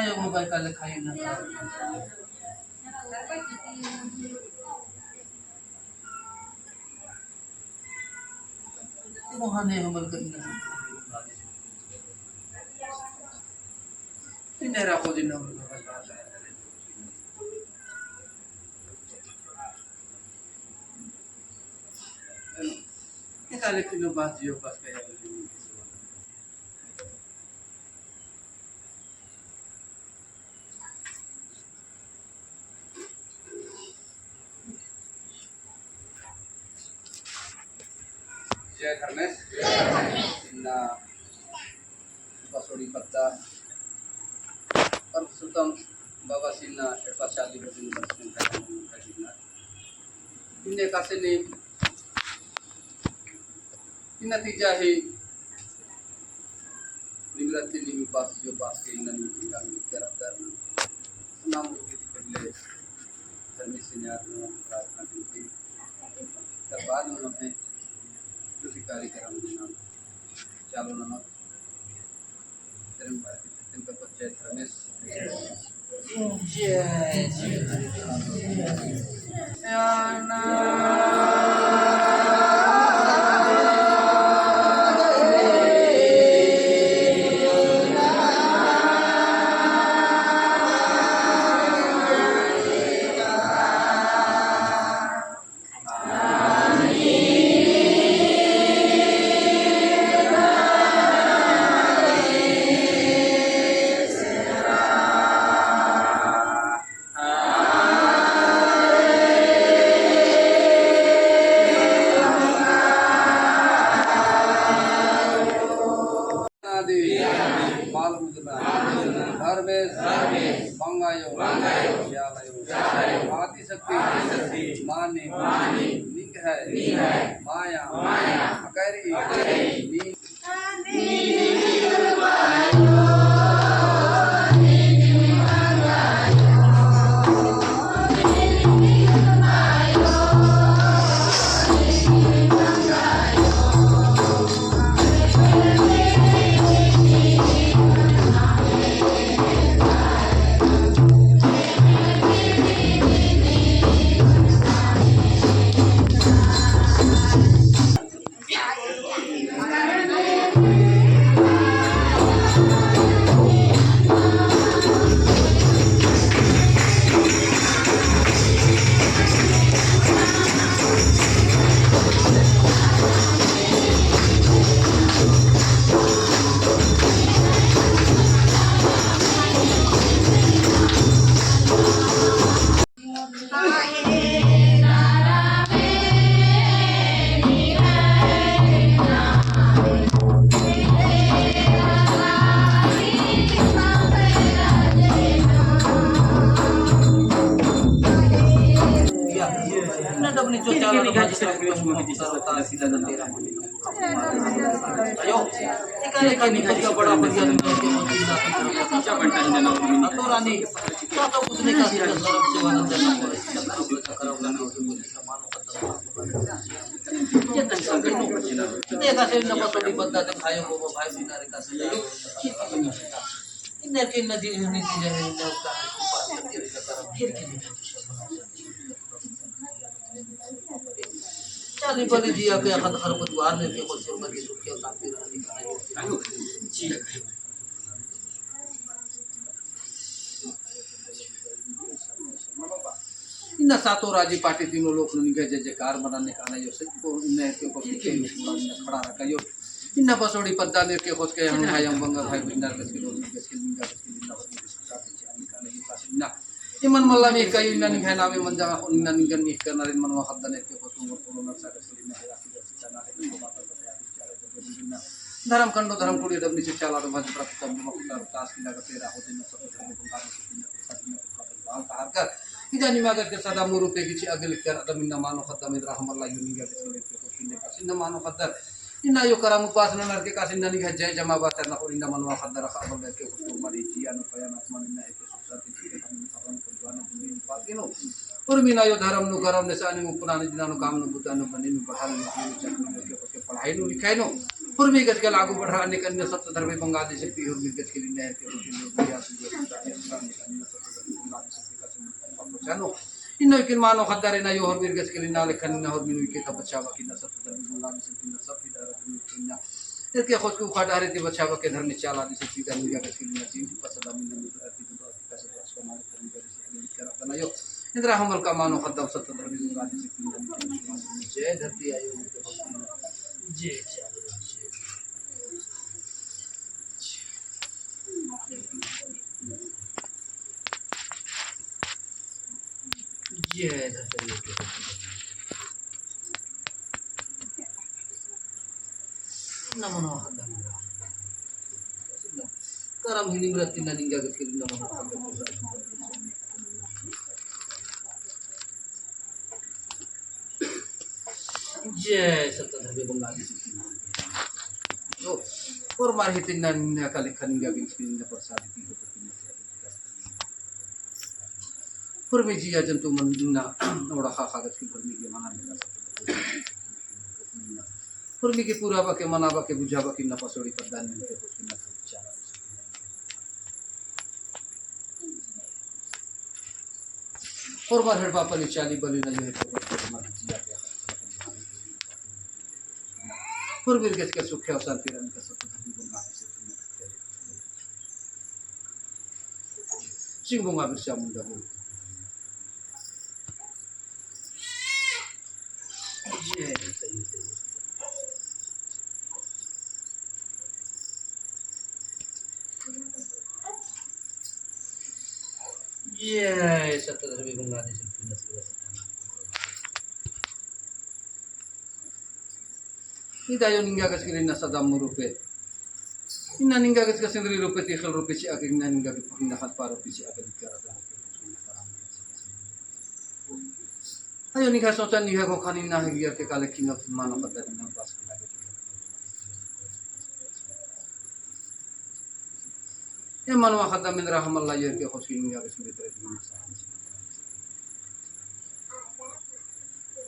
ngayon mo ba kalakayin na ka? Kung hanay humal ka ina. Tinera ko din naman na kalakaya. Kaya pinubas yung pas kaya Jai Dharmesh na Basuri Patta Sultan Baba Sinna Shefasali University Hindi kasi ni नतीजा है निवृत्ति निवास जो पास के none काम करता है नाम के पहले धर्म से न्याय प्रार्थना की तब बाद उन्होंने किसी कार्यक्रम में नाम चालू नाम धर्म का परिचय धर्मेश आदिशक्ति माने निग्रह माया करी ayo ikan ikan bड़ा बढ़िया atau rani atau putri kasih dalam sewana dia kasih nama terlibat datang ayo bawa bahaya sinari kasih ini kena di ini tidak Cari balik dia ke akan harus buat nih ke konsum bagi suki tapi इन सातों राजी party तीनों लोग निकल जयकार बनाने का ना यो से को इन्हें के को खड़ा रखा यो इन बसोड़ी पद्दा ने के खोज के हम भाई हम बंगा भाई बिंदार के लोग के निंगा के निंगा साथ जाने का नहीं पास ना इमन मल्ला में कई नन घना में मन जगह उन नन गन में करना इन मनवा खद्दा ने के को तुम को न सा के ने राखी से चला है को बात बताया बिचारे को धर्म खंडो धर्म कुड़ी डबनी से चला तो भज प्राप्त कर मुक्ता तास की लगा तेरा होते न सब धर्म बंगा में बाल कहा कर इधर निमागर के सदा मुरुपे किसी अगल कर अदमिन मानो खद्दा में रहमल्ला युनिगा के को किने का सिंह मानो खद्दा ina yo karang upasan na ke kasin na niga jay jama batar na kurinda manwa khadara khabal ke ko mari ji anu kaya na man na ke susati ke kan saban perjuangan bumi patino urmina yo dharam nu garam ne sani mu punani dinanu kam nu butanu bani nu bahal nu chakni ke ko ke padhai nu likhai nu पूर्वी गज के लागू बढ़ाने के अन्य सप्त धर्मी बंगाली शक्ति और गज के लिए नहर के चलो इन किन मानो खद्दारे ना यो और गज के लिए नाले खन ना और मिनु के तब बचावा की ना सप्त धर्मी बंगाली शक्ति ना सब इधर किन्ना इसके खुद को खटारे थे बचावा के धर्म चाला दिसे सीधा निया गज के लिए चीज पसंद आमी ना मित्र का सब उसको माने करने के लिए करना यो इंद्रा हमल का मानो खद्दा सप्त धर्मी बंगाली शक्ति ना जय धरती आयो जय जय धरती नमो नमः करम हिनी मृत्यु न निंगा के नमो नमः जय सप्तधर्मी बंगाली तो और मार हितिन न का लिखा निंगा के स्क्रीन पर साथी को पूर्वी जी जंतु मन ना ओड़ा खा कागज की पूर्वी के मना लेना पूर्वी के पूरा बाके मना बाके बुझा बाके न पसोड़ी प्रदान मिलते कुछ न चाला और बार हर पापली चाली बलि न जो है तो मर जिया के पूर्वी के सुख है शांति रन का सब धर्मी बंगा से सिंह बंगा बिरसा मुंडा हो जय सप्तधर्मी बंगाली शक्ति नसीब इदायो निंगा गस के न सदा मुरुपे इन्ना निंगा गस के सिंदरी रूपे तिखल रूपे ची आगे इन्ना निंगा के पकिना हाथ पारो पीछे आगे दिखरा था आयो निखा सोचा निखा को खानी ना है गियर के काले किन मानो पता नहीं पास करना के ये मनवा खदा मिंद्रा हमल्ला ये के खुशी निंगा के सुरे तेरे दिन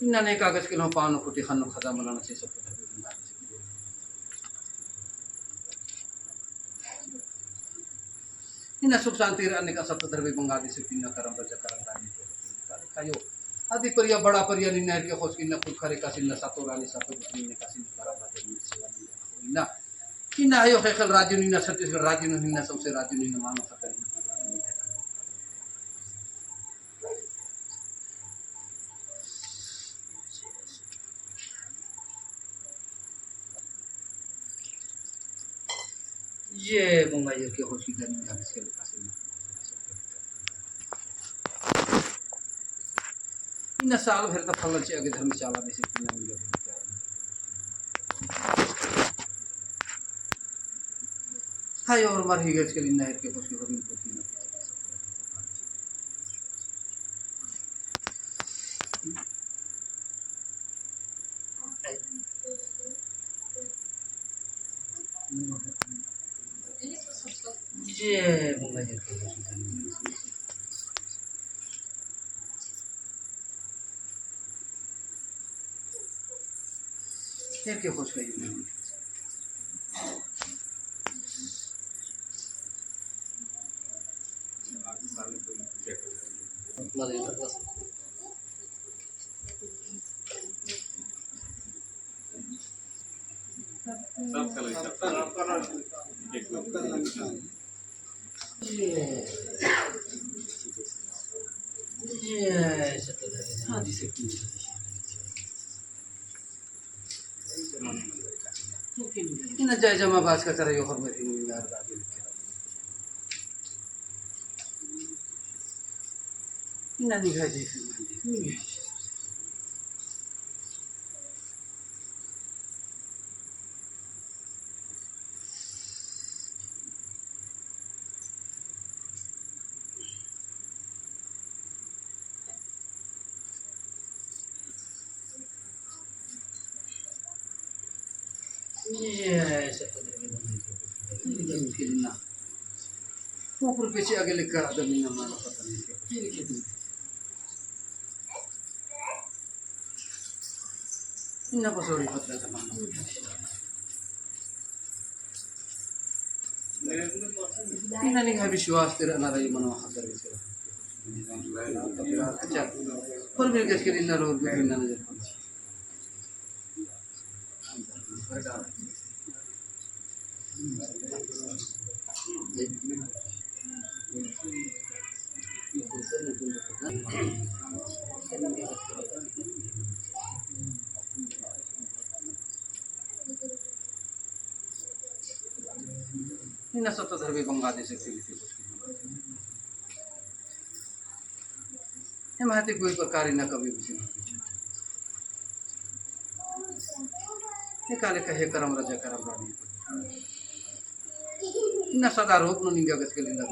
इन्ना ने कागज के लो पानो कुटी खानो खदा मलाना से सब इन सुख शांति अनेक सप्त धर्मी बंगाली से तीन करम रजा करम रानी खायो आदि परिया बड़ा परिया निन्नर के खोज किन खुद खरे का सिन सातो रानी सातो बिन का सिन करम राजा नि सेवा निना किन आयो खेल राज्य निना छत्तीसगढ़ राज्य निना सबसे राज्य निना मानो खतर ये बंगाई के खोज की निना इसके पास इन साल भर तक फल आगे धर्म चाला नहीं सकती ना मिले हाय और मार ही गज के लिए नहर के कुछ को नहीं ये बंगाई के फिर के खुश गई हाँ जी से इन जय जमा बाज का तरह यो खबर यार दादी इन निगाह जी ये सब ऊपर पीछे आगे लिखा आदमी ना मानो पता नहीं क्या लिखे तुम इन पसोड़ी पत्र का मानो इन्हें नहीं विश्वास तेरा ना रही मनो हाथ कर इसके अच्छा पर मेरे कैसे दिन ना रोड पे ना नजर इन सब तो धर्मी बंगा दे सकते हैं ये महते कोई प्रकार न कभी भी ये काले कहे करम राजा करम रानी इन सदा रूप नो निंगा गस के लिंदा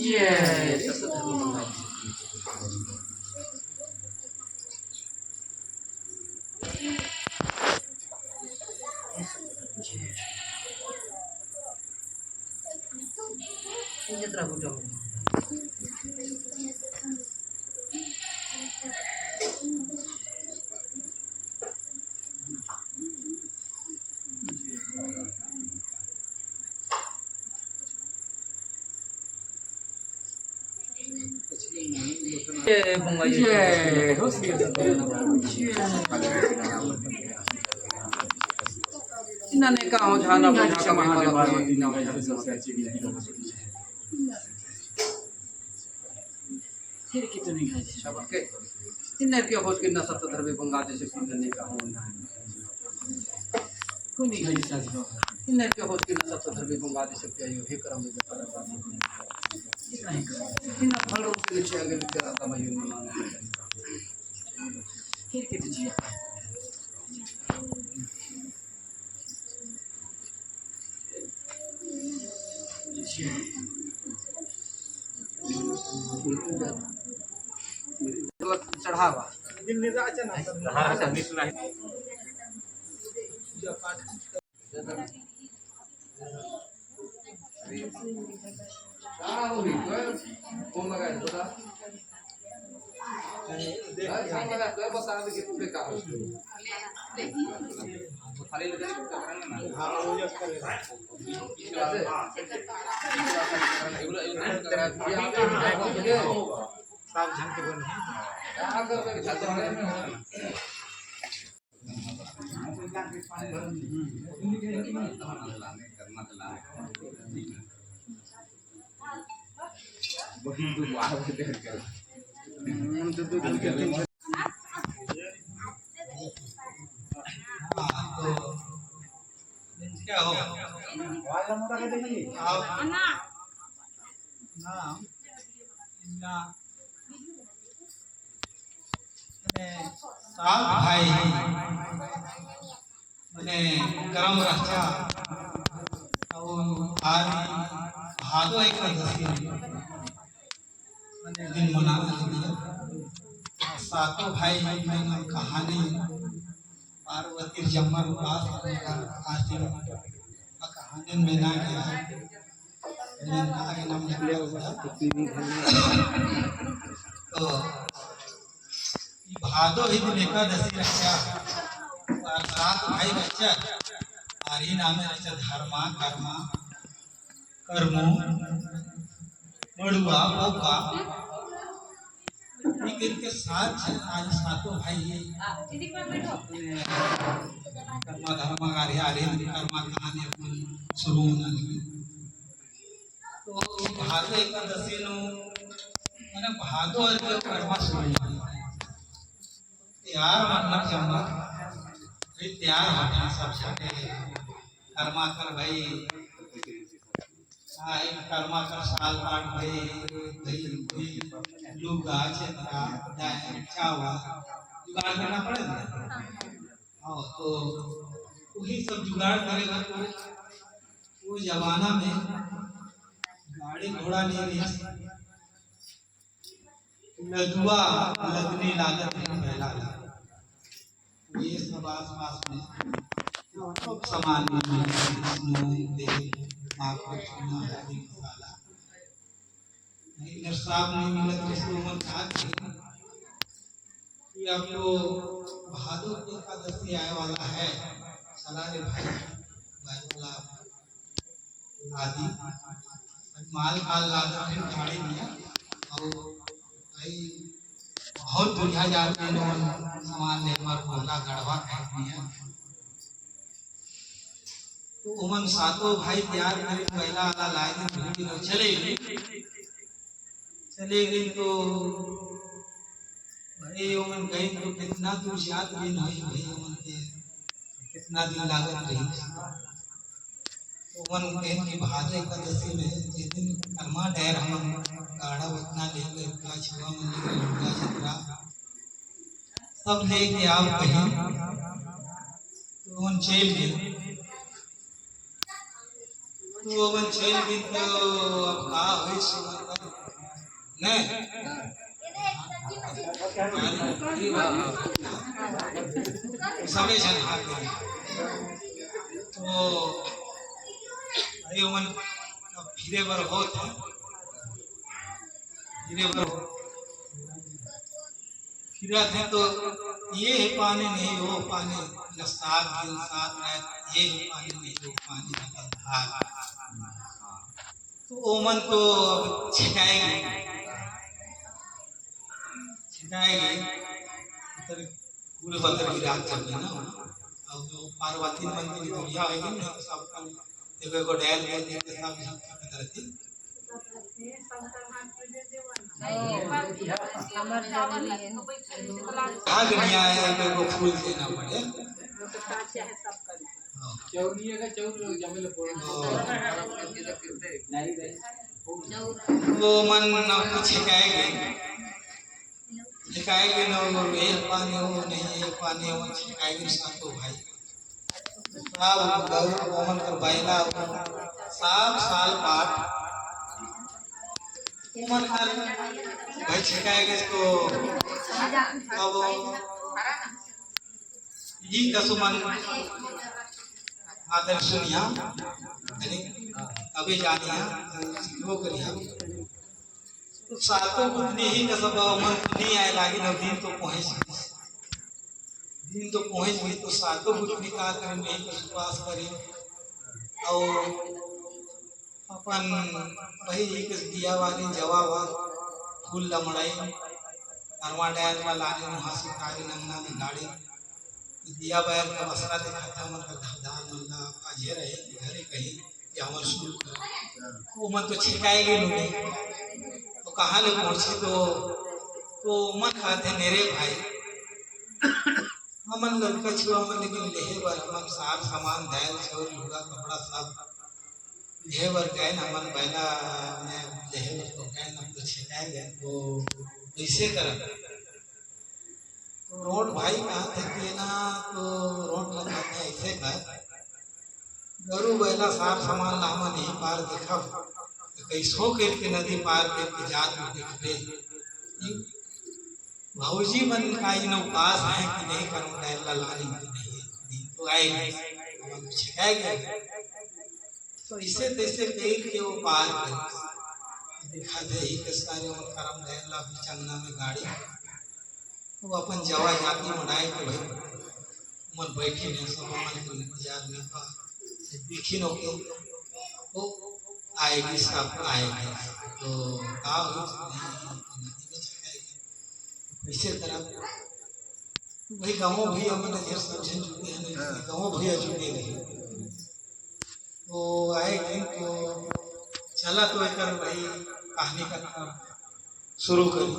ये सब धर्मी बंगा ये तरह बुझो ये बंगा ये हो इन्होंने कहा झाना बुझा का महादेव फिर कितने है सब के इन्हें के होश के नसत धर्मे बंगा जैसे करने का हो ना कोई नहीं है साथ इन्हें के होश के नसत धर्मे बंगा जैसे क्या हे करम में कर नहीं कर इन फल रूप के नीचे आगे लिख रहा था मैं यूं मांग फिर कितने जी चढ़ावा दिन में राजा ना हां अच्छा निकला है जो पाठ हां हो गई कौन लगा है बता देख लगा तो बता दे कि पे का खाली लगा ना हां वो जस करेगा सावधान के बन अगर मैं छात्र में क्या हो वाला मोटा के देंगे आओ ना ना ना साल भाई मने करम रक्षा और आज भादो एक दसी मने दिन मना सातों भाई में कहानी पार्वती जम्मर पास आज दिन कहानी में ना गया आगे नाम निकले तो भादो ही दिन एकादशी रक्षा सात भाई रक्षा और ही नाम रक्षा धर्मा कर्मा कर्मो मड़ुआ बोका के साथ आज सातों भाई कर्मा धर्मा कार्य आर्यन कर्मा कहानी अपन शुरू होने लगी तो भादो एकादशी नो मैंने भादो कर्मा शुरू तैयार मतलब जमा तैयार होना सब छठे कर्मा कर भाई कर्मा कर साल काट भाई लोग गाचे चावा जुगाड़ करना पड़ेगा तो वही सब जुगाड़ करेगा तो वो जमाना में गाड़ी घोड़ा नहीं लदुआ लदनी लागत पहला ये सब आस पास में सब सामान मसाला साहब नहीं मिला तो इसको मन कहा कि अब तो भादो एकादशी आने वाला है, चला रे भाई भाई वाला आदि माल काल लादा फिर गाड़ी लिया और भाई बहुत दुनिया जाते हैं सामान लेकर बोला गढ़वा फेंक दिया। तो उमन सातों भाई तैयार करे पहला वाला लाए दिन चले गए तो भाई उमन गए तो कितना दूर याद भी नहीं भाई उमन के कितना दिन लागत रही। उमन कहें कि भादो एकादशी में जिस दिन कर्मा डैर हम गाड़ा उतना लेकर छुआ मन लुगा छतरा सब लेके आओ कहीं तो उमन चल गए। तो उमन चल गए तो अब का हुई सुमन नहीं समय जन आ गए तो भाई उमन फिरे बर होत है फिरा थे तो ये है पानी नहीं वो पानी न 7 दिन 7 रात ये है पानी नहीं वो पानी धार। तो ओमन तो अब छिटाएगी पूरे बदर की रात चल गई ना। अब जो पार्वती मंदिर की दुनिया है ना सब एगो डैल है देते सब रहती कहाँ दुनिया है एगो फूल देना पड़े वो मन छिकाएंगे न एक पानी हो नहीं एक पानी हो छिकाएंगे सातों भाई सब गौर मोहन कर बैला 7 साल बाद उमन कर भाई छिकाएंगे इसको अब ये कसुमन आदर सुनिया अभी जानिया वो करिया तो सातों पुतनी ही का सब मन नहीं आए लागी न दिन तो पहुंच गई तो सातों पुतनी का करें नहीं को सुपास करें और अपन वही एक दिया वाली जवाब फूल लमड़ाई अरवा डैर वाला लाने में हासिल कारी नमना में गाड़ी दिया बैर का मसला दिखाता मन का धरदार मल्ला अजय रहे घरे कहीं या हमर शुरू कर वो मन तो छिकाएगी नहीं तो कहाँ ले पहुंची तो मन कहते मेरे भाई हमन लड़का छुआ मन लेकिन लेहे बर हमन साफ सामान दाल चावल लुगा कपड़ा सब लेहे बर गए हमन पहला में लेहे बर तो गए हम तो छिकाए गए तो ऐसे कर तो रोड भाई कहाँ थे कि ना तो रोड लगाते ऐसे कर गरु बैला साफ सामान लामा नहीं पार देखा कैसो करके नदी पार करके जात में देखते भाऊजी मन का इन उपास है कि नहीं करूँ डैला लानी की नहीं तो आएगा हम छिकाएगा तो इसे तैसे कहीं के वो पार कर देखा दे ही के सारे और करम डैला चंगना में गाड़ी वो अपन जवा जाती मनाए के भाई मन बैठी ने सब मन के इंतजार में पा देखी नो के वो आएगी सब आएगी तो का हो इसी तरह वही गाँव भी हमने नजर समझे चुके हैं गाँव भैया जुटे रहे वो आएगी तो चला तो एक भाई कहानी का काम शुरू करी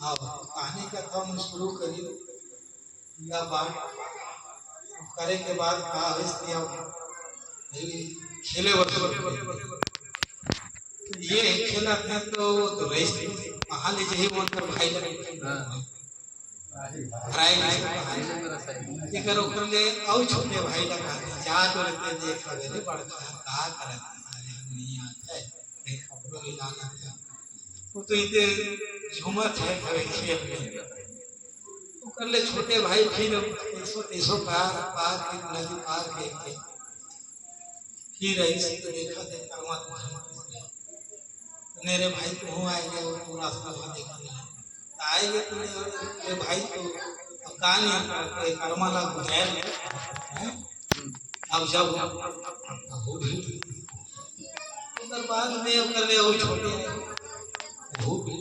हाँ कहानी का काम शुरू करी या बात करे के बाद कहा खेले ये खेला था तो रेस कहाँ ले जाइए बोल कर भाई लगे करो कर ले और छोटे भाई लगा जा तो रहते देखा गए पड़ता है कहा करते नहीं आता है खबरों में लाना था वो तो इतने झूमत है खेल में वो कर ले छोटे भाई फिर 100 पार के नदी पार के फिर ऐसे तो देखा दे कर्मा मेरे भाई तुम आएंगे और तू रास्ता वहाँ देखा मिले आएंगे तुम्हें मेरे भाई तो कहानी कर्माला गुजैर है अब जब हो भी उधर बाद में कर ले और छोटे हो भी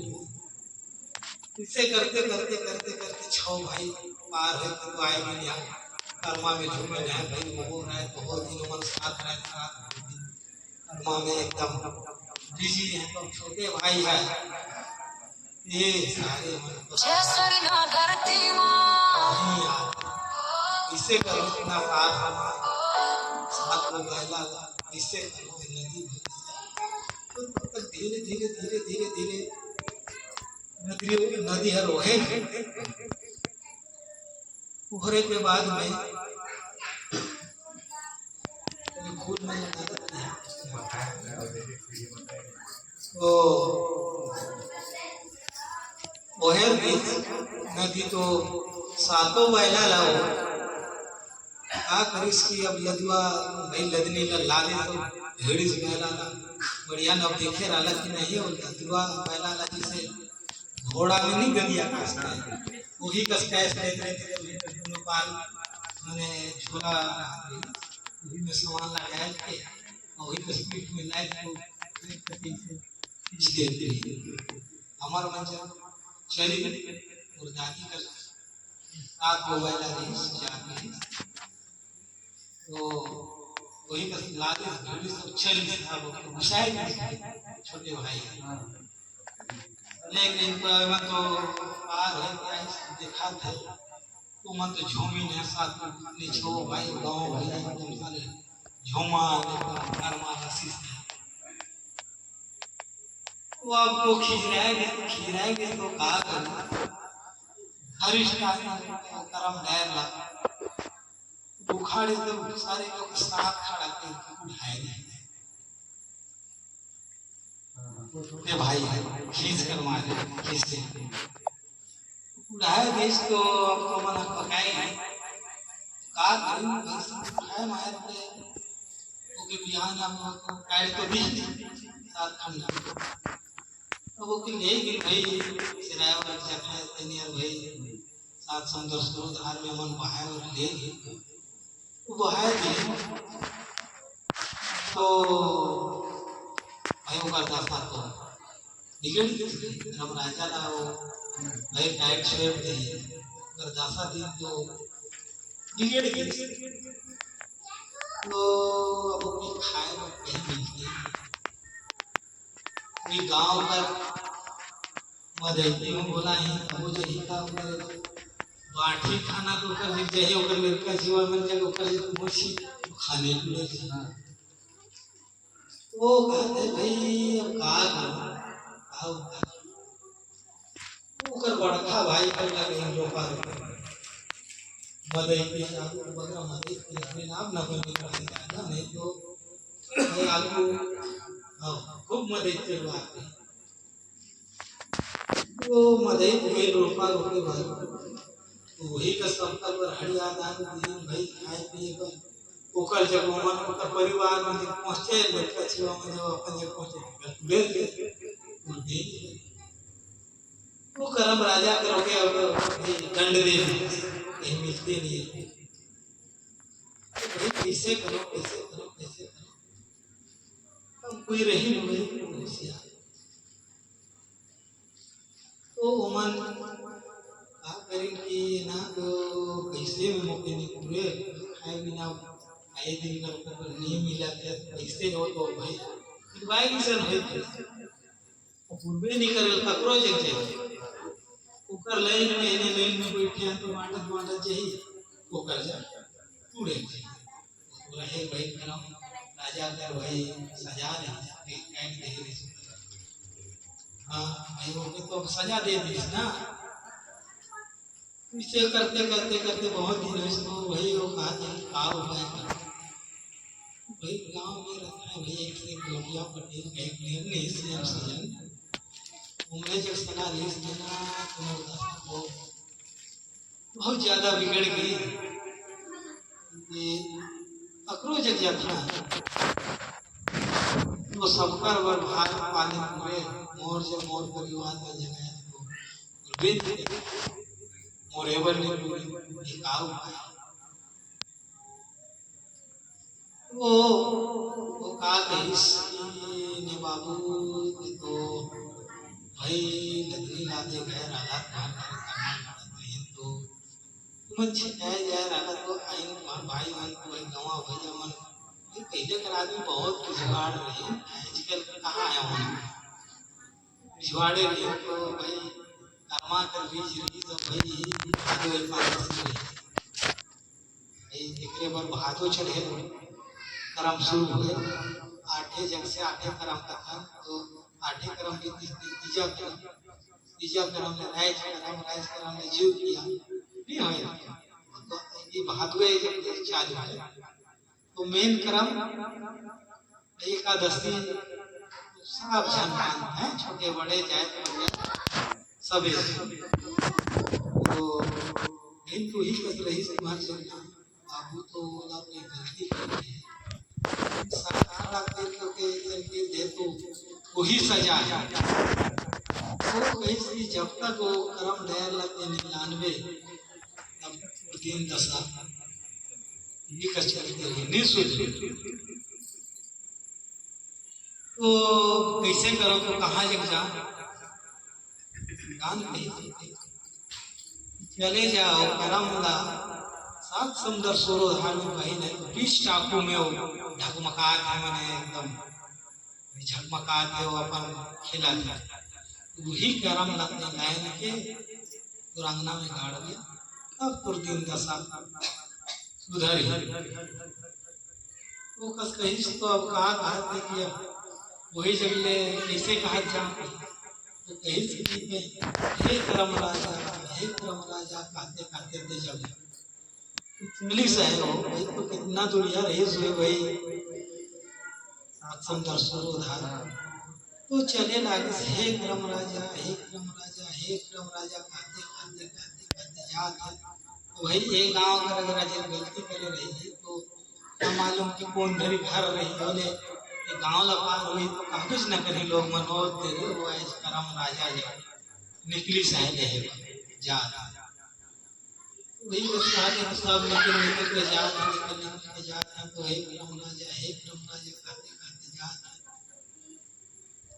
इससे करते करते करते करते 6 भाई पार है तो आएंगे यहाँ कर्मा में झूमे रहे भाई वो रहे तो बहुत दिन उम्र साथ रहे साथ कर्मा में एकदम बिजी है तो छोटे भाई है ये सारे इससे करो इतना साथ हमारा साथ में गहला इससे करो नदी तो तब तक धीरे धीरे धीरे धीरे धीरे नदी है रोहे उभरे के बाद में खुद में तो ओहर नदी तो सातों बैला लाओ क्या करिस की अब लदवा भाई लदने ला दे तो भेड़ी से बैला ला बढ़िया न देखे रहा कि नहीं और लदवा बैला ला जैसे घोड़ा में नहीं गलिया कसता है वही कसता है दोनों पाल मैंने झोला वही में सामान लगाया के और वही स्पीड में लाइट को खींच देते हैं हमारा मंजर चली और दादी का साथ मोबाइल आ रही तो वही का लादे घड़ी सब चली था वो घुसाए छोटे भाई लेकिन तो पार है क्या देखा था तो मन तो झूमी ने साथ अपने 6 भाई गाँव भाई एकदम सारे झूमा कर्मा रसी से वो आपको खीराएंगे तो कहा करूँ हरीश का करम डैर ला बुखारी तो सारे लोग साथ खड़ा करके उठाए नहीं भाई है खींच कर मारे खींचते उड़ाए देश तो आपको मन पकाए है का करूं उठाए मार पे ओके बिहान आपको काट तो दी साथ खंडा अब वो कि ले गई भाई सिराय और जगह तनियर भाई साथ सुंदर सुरधार में मन बहाए और ले गई वो बहाए दी तो भाई वो करता था तो बिगड़ हम राजा ना वो भाई टाइट शेप थे करदासा दिन तो बिगड़ गई तो अब वो खाए वो कहीं मिलती ये गांव पर मदई में बोला है वो जही का उधर बाठी खाना तो कर जही उधर लड़का जीवन में जब उधर मुशी खाने के लिए वो कहते भाई अब का करूं वो कर बड़का भाई कर लगे हम लोग पर मदई के साथ बगरा मदई के अपने नाम ना बन के नहीं तो ये आलू खूब मदद करवा वो मदद के रोपा रोके भाई तो वही का संकल्प पर हरिया दान दिन भाई खाए पिए पर ओकर जब मन ओकर परिवार में जब पहुंचे लड़का छिवा में जब अपन जब पहुंचे ले वो करम राजा करोगे अब दंड दे कहीं मिलते नहीं है कैसे करो कैसे करो कैसे करो कोई रही नहीं तो उमन का करें कि ना तो पैसे में मौके नहीं पूरे खाए बिना आए दिन कर नहीं मिला क्या पैसे हो तो भाई भाई की सर है पूर्वे नहीं करे पकड़ो जगह ऊपर लाइन में बैठे हैं तो माटत चाहिए वो कर जा पूरे रहे भाई करो राजा कर भाई सजा दे कैद दे रही हाँ भाई वो तो सजा दे दी ना इसे करते करते करते बहुत दिन इसको वही वो कहा था आओ भाई गाँव में रहता है भाई एक से गोटिया पटेल एक निर्णय से हम सजन उम्र जब सलाह ले देना तो बहुत ज्यादा बिगड़ गई अकरो जग था तो सबकर वर भार पाले पूरे मोर से मोर परिवार का जगह तो गुरबिंद मोरेवर ने पूरी एकाऊ वो का कहिस ने बाबू ने तो भाई नदरी लादे गए राधा तो मन छिटाए जाए राधा तो आइन मन भाई मन को गवा भैया मन पहले कर आदमी बहुत पिछवाड़ रही आजकल कहाँ आया हूँ पिछवाड़े रही तो भाई कर्मा कर बीज रही तो भाई भाई एकरे पर भादो चढ़े कर्म शुरू हुए 8 जग से 8 कर्म कथा तो 8 कर्म की तीजा कर्म ने राइज कर्म ने जीव किया नहीं होए तो ये भादो चालू है तो मेन कर्म एकादशी सब जन है छोटे बड़े जाए सबे तो हिंदू ही कस रही समाज चलना बाबू तो बोला अपनी गलती की सरकार के दे तो वही सजा है तो कैसी जब तक वो कर्म दया लगते 99 तब 3 दशा निकल चलते रहे निःशुल्क तो कैसे करो तो कहाँ जग जा चले जाओ करम ला 7 समुद्र 16 धार में कहीं नहीं 20 टापू में वो ढकमकात है मैंने एकदम झकमकात है वो अपन खिला था वही करम लगने लाइन के पुरांगना में गाड़ दिया तब पुर 3 दशा सुधर वो कस कही तो अब कहा थे कि अब वही जगले कैसे कहा जा तो कही स्थिति में हे करम राजा कहते कहते दे जब इंग्लिश है वो भाई तो कितना दुनिया रही सोए भाई 7 समुद्र 16 धार तो चले लागे हे करम राजा कहते कहते कहते कहते याद तो भाई एक गांव कर अगर आज गलती करे रही है तो क्या मालूम कि कौन धरी घर रही बोले गांव लपार हुई तो कहा कुछ न करें लोग मनोज दे दे वो ऐस करम राजा जा निकली सहे ले जा वही बस कहा कि सब निकल के जा तो हे करम राजा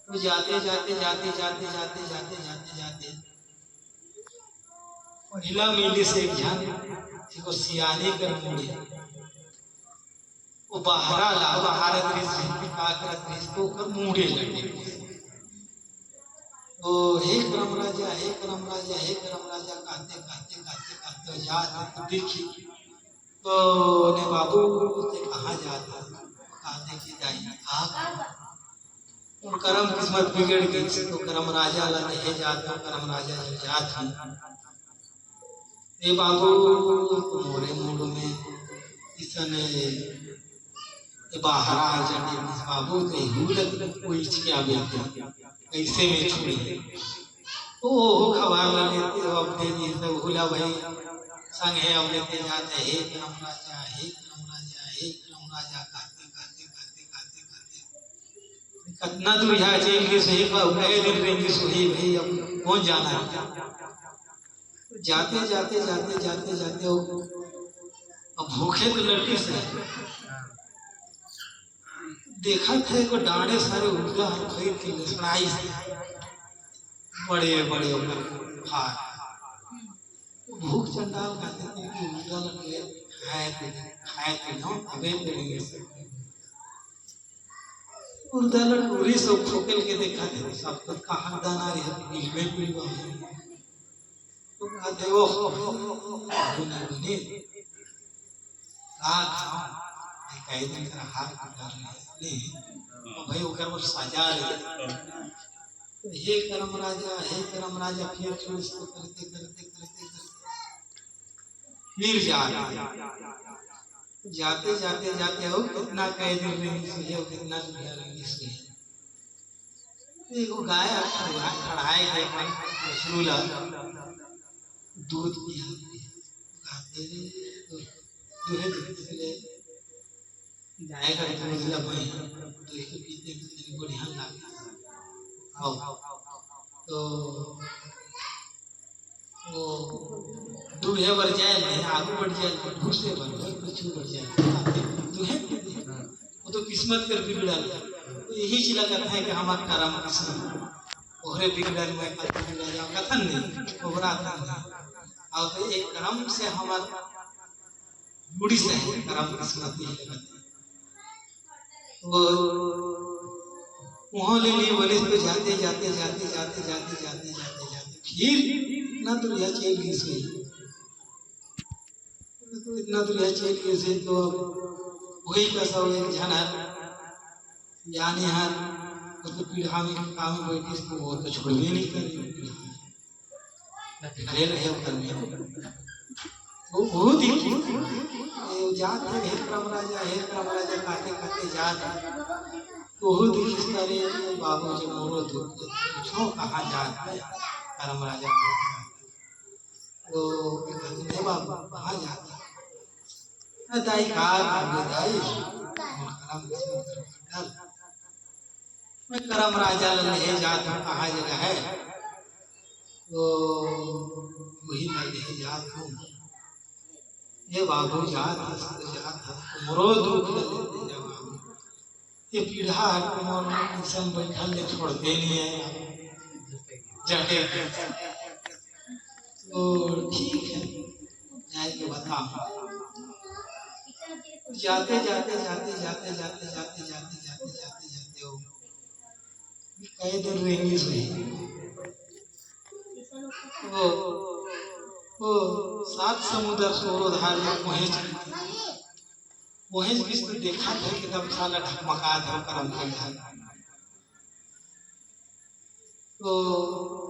कहते कहते जा तो जाते महिला मिली से ध्यान को सियाने कर मुड़े वो बाहरा ला बाहर दृश्य का दृश्य को कर मुड़े लगे तो हे करम राजा कहते जा तो देखी तो ने बाबू से कहा जाता कहते कि दाई आप और करम किस्मत बिगड़ गई तो करम राजा ला नहीं जाता करम राजा जब जात ए बाबू मोरे मूड में इसने बाहर आ जाने बाबू के हुलत कोई क्या बेटे कैसे में छोड़ी ओ खबर लेते हो अपने लिए तो हुला भाई संग है अब लेते जाते हे करम राजा कितना दूर यहाँ जेल के सही गए दिन रेंगे सोही भाई अब कौन जाना है जाते अब भूखे तो लड़की से देखा थे को डांडे सारे उल्टा खरीद के लड़ाई से बड़े हार भूख चंडाल खाते थे कि उल्टा लगे खाए ना अबे करेंगे उल्टा लटूरी सब ठोकल के देखा थे सब तक कहाँ दाना रहे बिल में पिलवा तो कहते हो बने कई दिन कर हार कर ले भाई ओकर पर सजा ले तो हे करम राजा फिर छोड़ इसको करते फिर जाते हो कितना कई दिन रहेंगे सोई हो कितना दुनिया रहेंगे सोई देखो गाय खड़ाए थे अपन रसूला दूध पिया दूहे दूध ले जाएगा तो मतलब वही तो इसको पीते तो तेरे को ध्यान लगे आओ तो वो दूहे बढ़ जाए नहीं आगे बढ़ जाए तो दूसरे बढ़ जाए कुछ बढ़ जाए दूहे वो तो किस्मत कर बिगड़ा तो यही चीज लगता है कि हमारा कर्म किस्मत ओहरे बिगड़ल में कल बिगड़ा जाओ कथन नहीं ओहरा नहीं और तो एक कर्म से हमारा जुड़ी से है कर्म किस्मत यही लगता है वो वहाँ ले लिए बोले तो जाते जाते जाते जाते जाते जाते जाते जाते फिर इतना तो यह चेल गई से तो इतना तो यह चेल गई से तो वही कैसा हो एक झनर यानी हर तो पीढ़ा में काम में बैठी तो वो तो छोड़ भी नहीं करेगी घरे रहे करने वो बहुत ही जात है हे परम राजा काटे काटे जात बहुत ही इस तरह बाबू जी मोरो दुख पूछो कहाँ जात है परम राजा तो कहते बाबू कहाँ जाता है दाई दाई मैं करम राजा ले जात हूँ कहाँ जगह है तो वही मैं ले जात हूँ ये बाबू जात मोरो दुख लेते जा बाबू ये पीढ़ा सब बैठल ले छोड़ते नहीं है जटे तो ठीक है जाए के बता जाते जाते जाते जाते जाते जाते जाते जाते जाते जाते हो कई दिन रहेंगे वो सात समुद्र सोरोधार में पहुंच विष्णु देखा था कि तब साला ढकमका था कर्म कर तो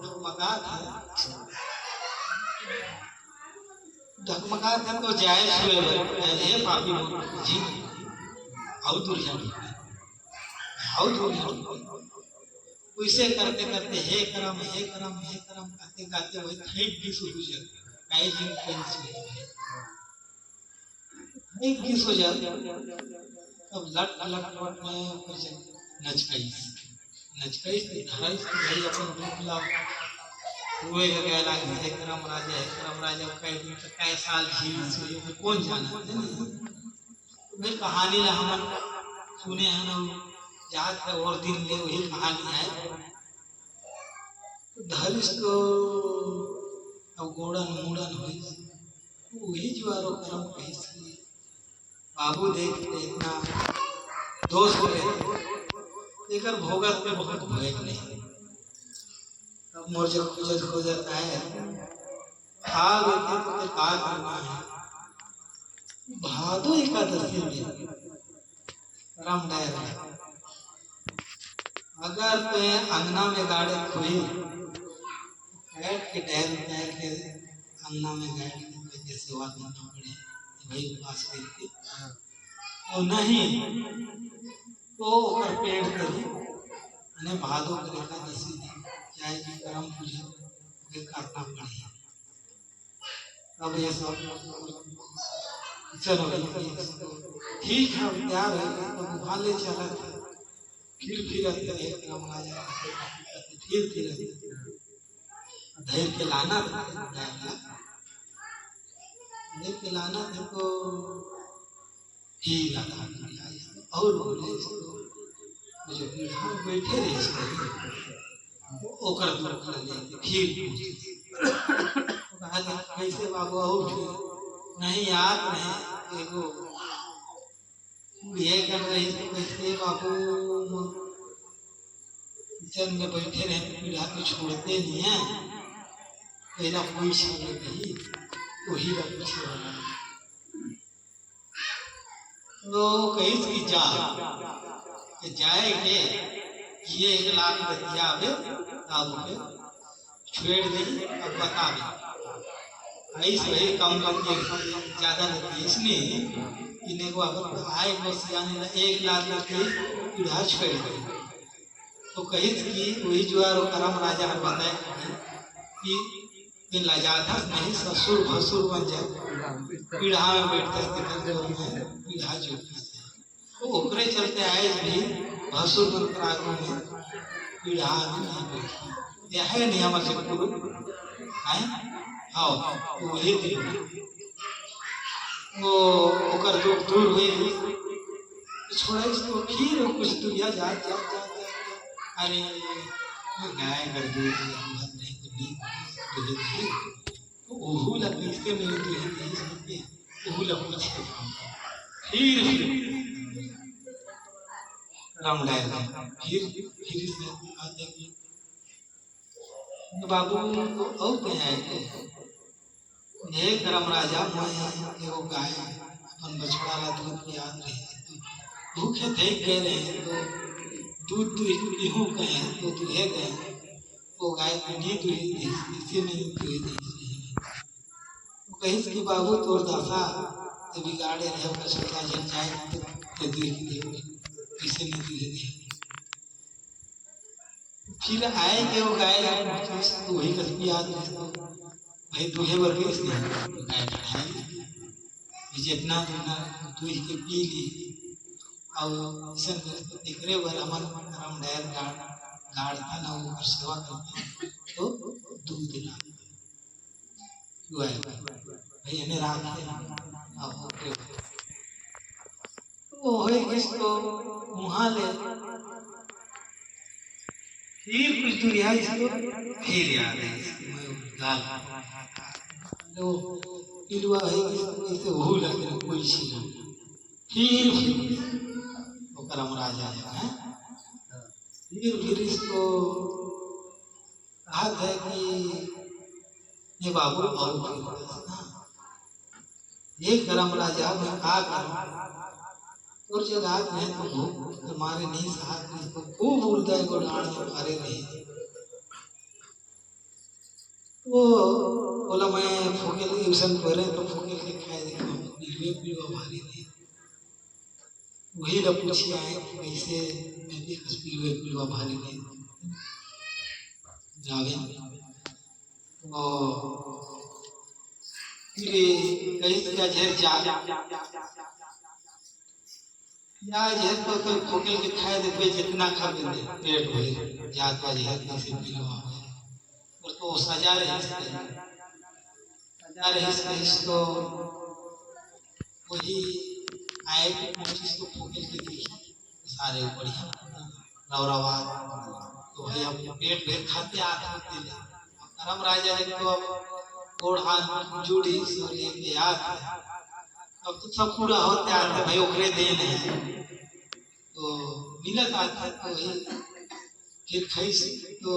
ढकमका था तो जाए सुए पापी जी आओ दूर वैसे करते करते हे करम कहते गाते वही थैक भी शुरू काई दिन एक गीत हो जाए तब लट में कुछ नचकई धराई से भाई अपन रूप ला हुए गया लागे हे करम राजा कई दिन तक कई साल झील से कौन जाना भाई कहानी ला हम सुने हैं ना याद है और दिन ले वही कहानी है धरिस तो अब गोड़न मुड़न हुई वही जुआरो करम कही बाबू देख इतना दोष हो गए लेकर भोगत में बहुत भय नहीं अब मोर जब खोजत है भाग तो का करना है भादो एकादशी में राम डायर अगर तो अंगना में गाड़े खोई बैठ के डैर के अंगना में बैठ के सेवा करना पड़े भाई उपास करके और नहीं तो ऊपर पेड़ करी उन्हें भादो करेगा दसी दिन चाहे कि कर्म पूजा के करना पड़े अब ये सब चलो ठीक है तैयार है तो वहाँ ले चला था फिर कर्म राजा फिर धैर्य के लाना था के लाना था तो ही और बोले मुझे पीढ़ा में बैठे रहे ओकर कर ले फिर कहा कैसे बाबू और नहीं याद नहीं एगो ये कर रही तो कैसे बाबू किचन में बैठे रहे पीढ़ा तो छोड़ते नहीं है पहला कोई छाने नहीं वही तो कहीं की जाएंगे ये 1 लाख रुपया अब छेड़ दे अब बता दे ऐसे वही कम के ज्यादा लगती है इसलिए इन्हें को अगर आए को सियाने 1 लाख रुपये पीढ़ा छेड़ दे तो कहीं की वही जो है करम राजा बताए कि लजाधा नहीं ससुर भसुर बन जाए पीढ़ा में बैठते पीढ़ा जो तो ओकरे चलते आए भी भसुर मंत्र आगू में पीढ़ा ये है नहीं हमारे से गुरु है आओ वही थी वो ओकर दुख दूर हुई छोड़ा इसको फिर वो कुछ दुनिया जा जा जा अरे गाय कर दूध नहीं तो भी तो ओहू लग इसके मेरे तो ही इसके ओहू लग कुछ फिर राम लाए फिर इसने आते कि बाबू को और कहीं आए ये करम राजा मैं एगो गाय अपन बछड़ा ला दूध याद रहे भूखे देख गए रहे तो दूध पीहू गए तो दुहे गए वो गाय को नहीं दुही इसी में दुही दी कहीं कि बाबू तोर दासा तो बिगाड़े रहे उसका सत्ता जल जाए तो दुही दी इसे नहीं दुही दी फिर आए के वो गाय तो वही कस्बी याद भाई दुहे वर्ग इसने गाय चढ़ाई जितना दुना दुही के पी ली और सन एकरे वर अमन राम डायर गाड़ता ना वो सेवा करता तो दूध देना हुआ है भाई हमें रात में अब ओके वो है इसको वहाँ ले फिर कुछ दूर यहाँ इसको फिर याद है गाल तो इलवा है इसको हो लगे कोई चीज फिर करम राजा है फिर इसको कहा है कि ये बाबू ये करम राजा मैं कहा करूं और जगह में तो तुम्हारे नहीं साथ इसको खूब उड़दा को डाल में मारे नहीं वो बोला मैं फूकेल ट्यूशन पढ़े तो फूकेल के खाए देखो दिलवे पीवा मारी नहीं वही लोग पूछे आए कैसे मैं भी हॉस्पिटल में पिलवा भारी नहीं जावे और फिर कहीं क्या झेर जा या झेर तो कोई खोकेल के खाए देखो जितना खा दे पेट भरे जात का झेर कैसे पिलवा और तो सजा रहे इसको वही आए इसको फोकल के देखी सारे बढ़िया नौराबाद तो भाई हम पेट भर खाते आते थे करम राजा ने तो अब गोड़ हाथ जुड़ी सो लेके याद अब तो सब पूरा होते आते भाई ओकरे देन है तो मिलत आते तो वही फिर खाई से तो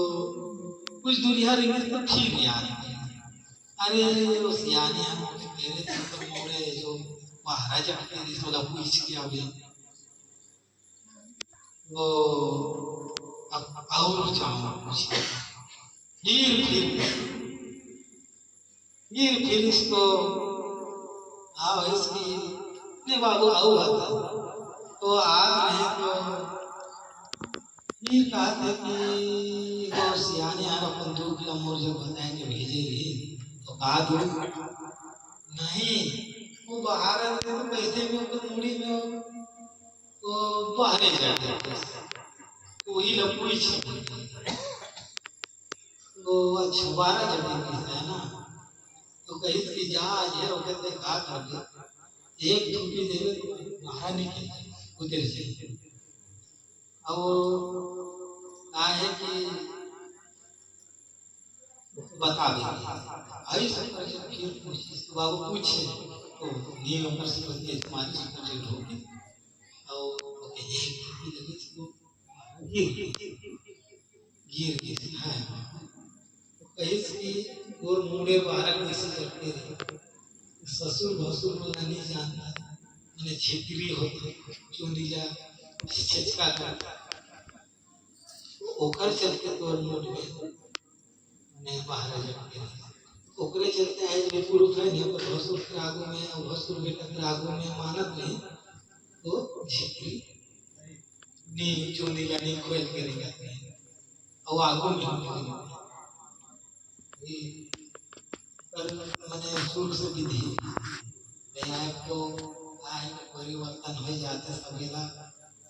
कुछ दूरिया रही तो फिर याद अरे वो सियाने हम मेरे तो मोड़े जो महाराजा तेरी सोला पूछ किया भी वो अब और जाऊं फिर इसको आओ इसकी ने बाबू आओ आता तो आज रहे तो फिर कहते कि वो सियाने यार अपन दुख लमोर जब बताए के भेजे रही तो कहा दूर नहीं वो बाहर आते तो पैसे में ऊपर मुड़ी में वो बाहर जाते वही लोग पूछ तो अच्छा 12 जगह है ना तो कहीं की जा है वो कहते कहा कर एक धूपी देवे बाहर निकल उधर से और आहे कि बता दे आई सब फिर पूछ बाबू पूछे तो नील ऊपर से बंदे तुम्हारी सुपर होगी और एक भी लगे इसको गिर गिर है कहीं से और मुड़े बाहर कैसे करते रहे ससुर भसुर को नहीं जानता मैंने छेत्री होती चुंडीला छिचका करता ओकर चलते तो मोड़ में ने बाहर जाते ओकरे चलते है जो पुरुष है ने पर भसुर के आगू में और भसुर बेटा के आगू में मानत नहीं तो छित्री नी चुंडीला नी खोल के निकलते हैं और आगू में पर मैंने सुर से विधि मैं आपको रहता है कि परिवर्तन हो जाते सवेला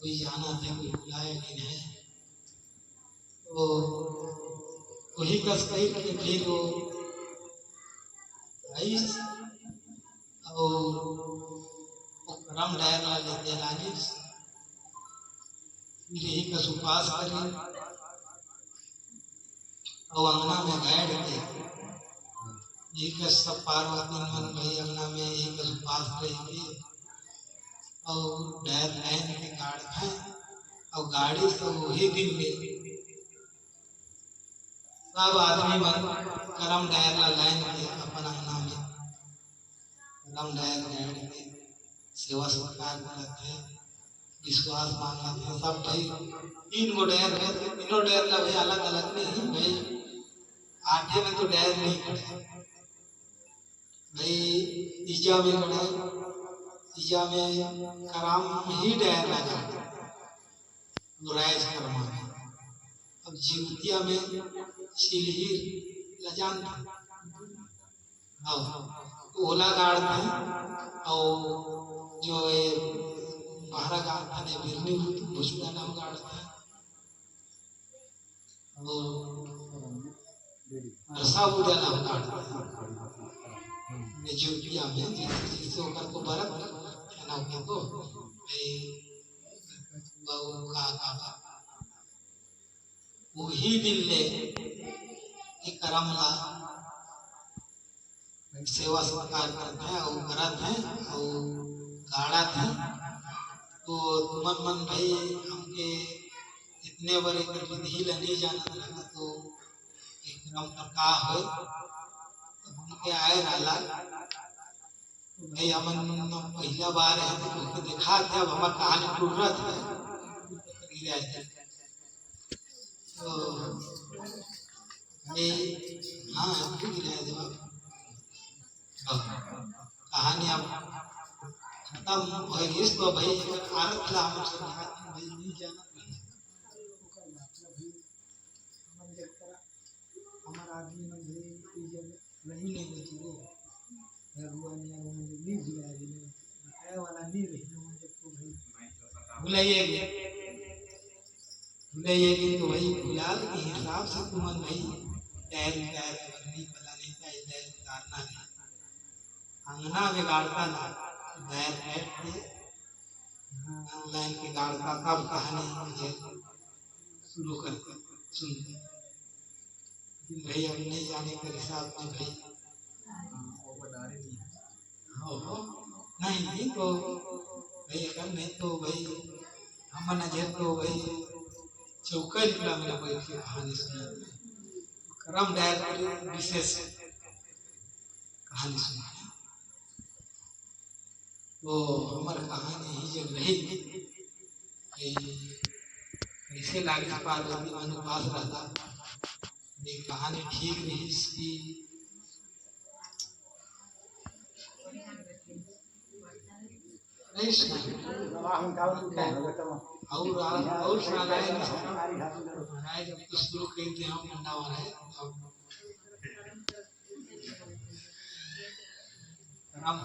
कोई जाना था कोई बुलाए नहीं है तो वही कस कही कि फिर वो रईस और करम डायर ला लेते लागी यही कस उपास करी और अंगना में बैठ के यही कस सब पार्वती मन भाई अंगना में यही कस उपास रही और डायर लाइन के गाड़ है और गाड़ी से वही दिन में सब आदमी मन करम डायर ला लाइन के अपन अंगना में करम डायर बैठ के सेवा सत्कार करते हैं विश्वास मांगते हैं सब भाई 3 गो डायर है तीनों डायर ला भाई अलग अलग नहीं भाई 8 में तो डायर नहीं खड़े भाई ईजा में खड़े ईजा में कराम ही डायर लगा बुराइश कर्मा अब जीवतिया में सिलहीर लजान ओला गाड़ में और जो बाहर गाड़ ने बिरनी भुजपुरा नाम गाड़ है और रसा बुदा नाम गाड़ ने जीवतिया में जिससे होकर को बरत है ना के तो भाई बाबू का वही दिन ले एक करमला सेवा सत्कार करते हैं और करत हैं और गाड़ा थे तो मन मन भाई हमके इतने बड़े विधि नहीं जाना लगा तो एकदम का हो हमके आए रहला भाई हमन पहला बार है तो दिखा थे अब हमार कहानी पूर्णत है तो हाँ कहानी अब खत्म हो गई तो भाई भारत ला हम सब भाई नहीं जाना हमारा आदमी में भाई नहीं नहीं बची वो भगवान ने नहीं भुलाया बताया वाला नहीं रही मुझे तो भाई भुलाइएगी तो भाई भुलाल के हिसाब से तुमन भाई तैर नहीं पता नहीं तैर उतारना नहीं अंगना में गाड़ता ना बैठ बैठ के लाइन के गाड़ता तब कहानी मुझे शुरू करते सुनते भाई अब नहीं जाने के हिसाब में भाई नहीं तो भाई अगर नहीं तो भाई हम नजर तो भाई चौका निकला मेरा बैठ के कहानी सुना करम डायल विशेष कहानी सुना वो हमारा कहानी ही जब रही कैसे लागे पार्वती मन पास रहता ये कहानी ठीक रही इसकी नहीं सुना और सुना लाए जब तो शुरू करते हम मंडा वाला है हम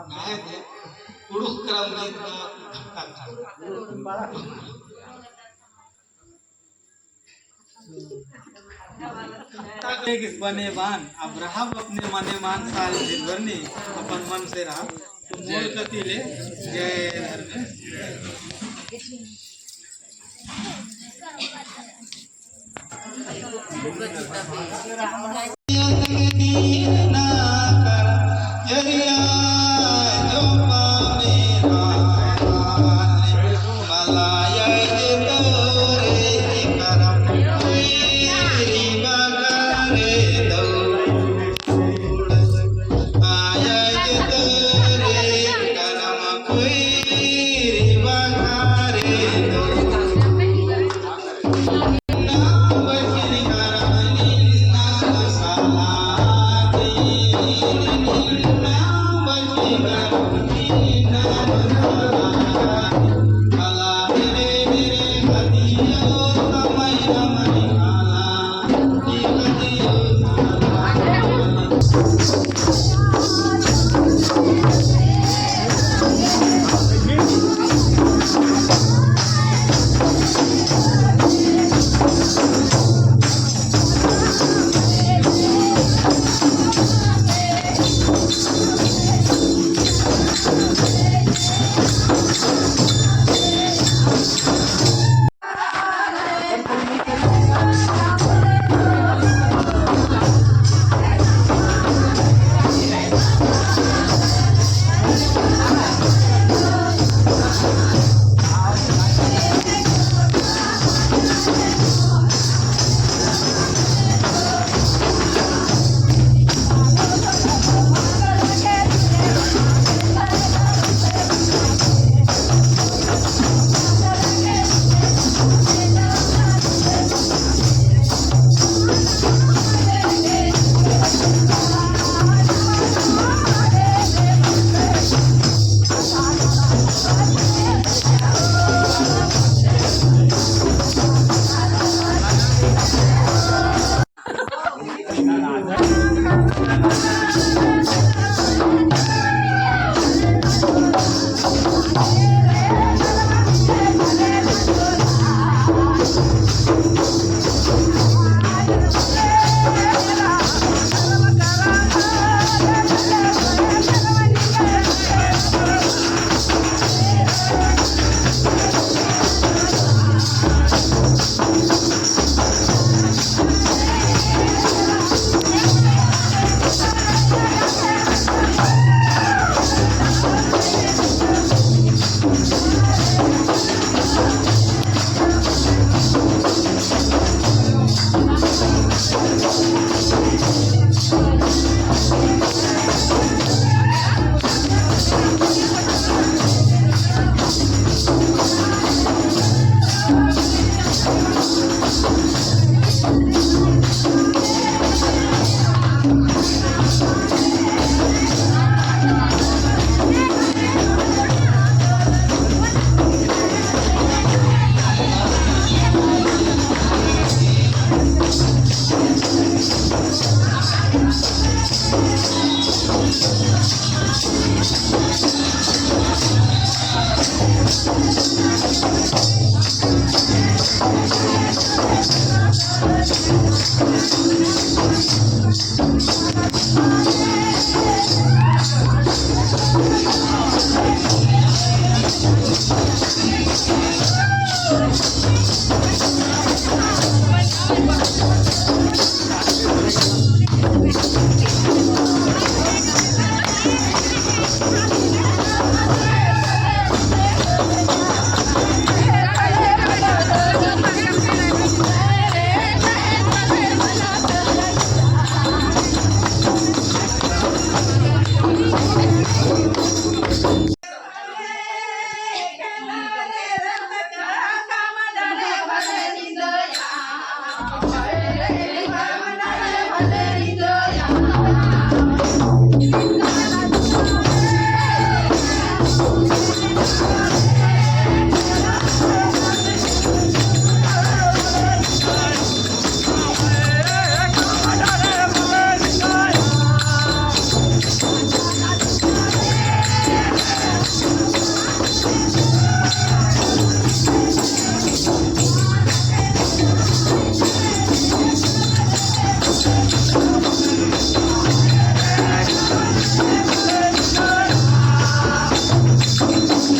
नायक पुरुष क्रम में किस बने बान अब रहा अपने मने मान साल भरनी अपन मन से रहा तो मोल कति ले जय धर्मेश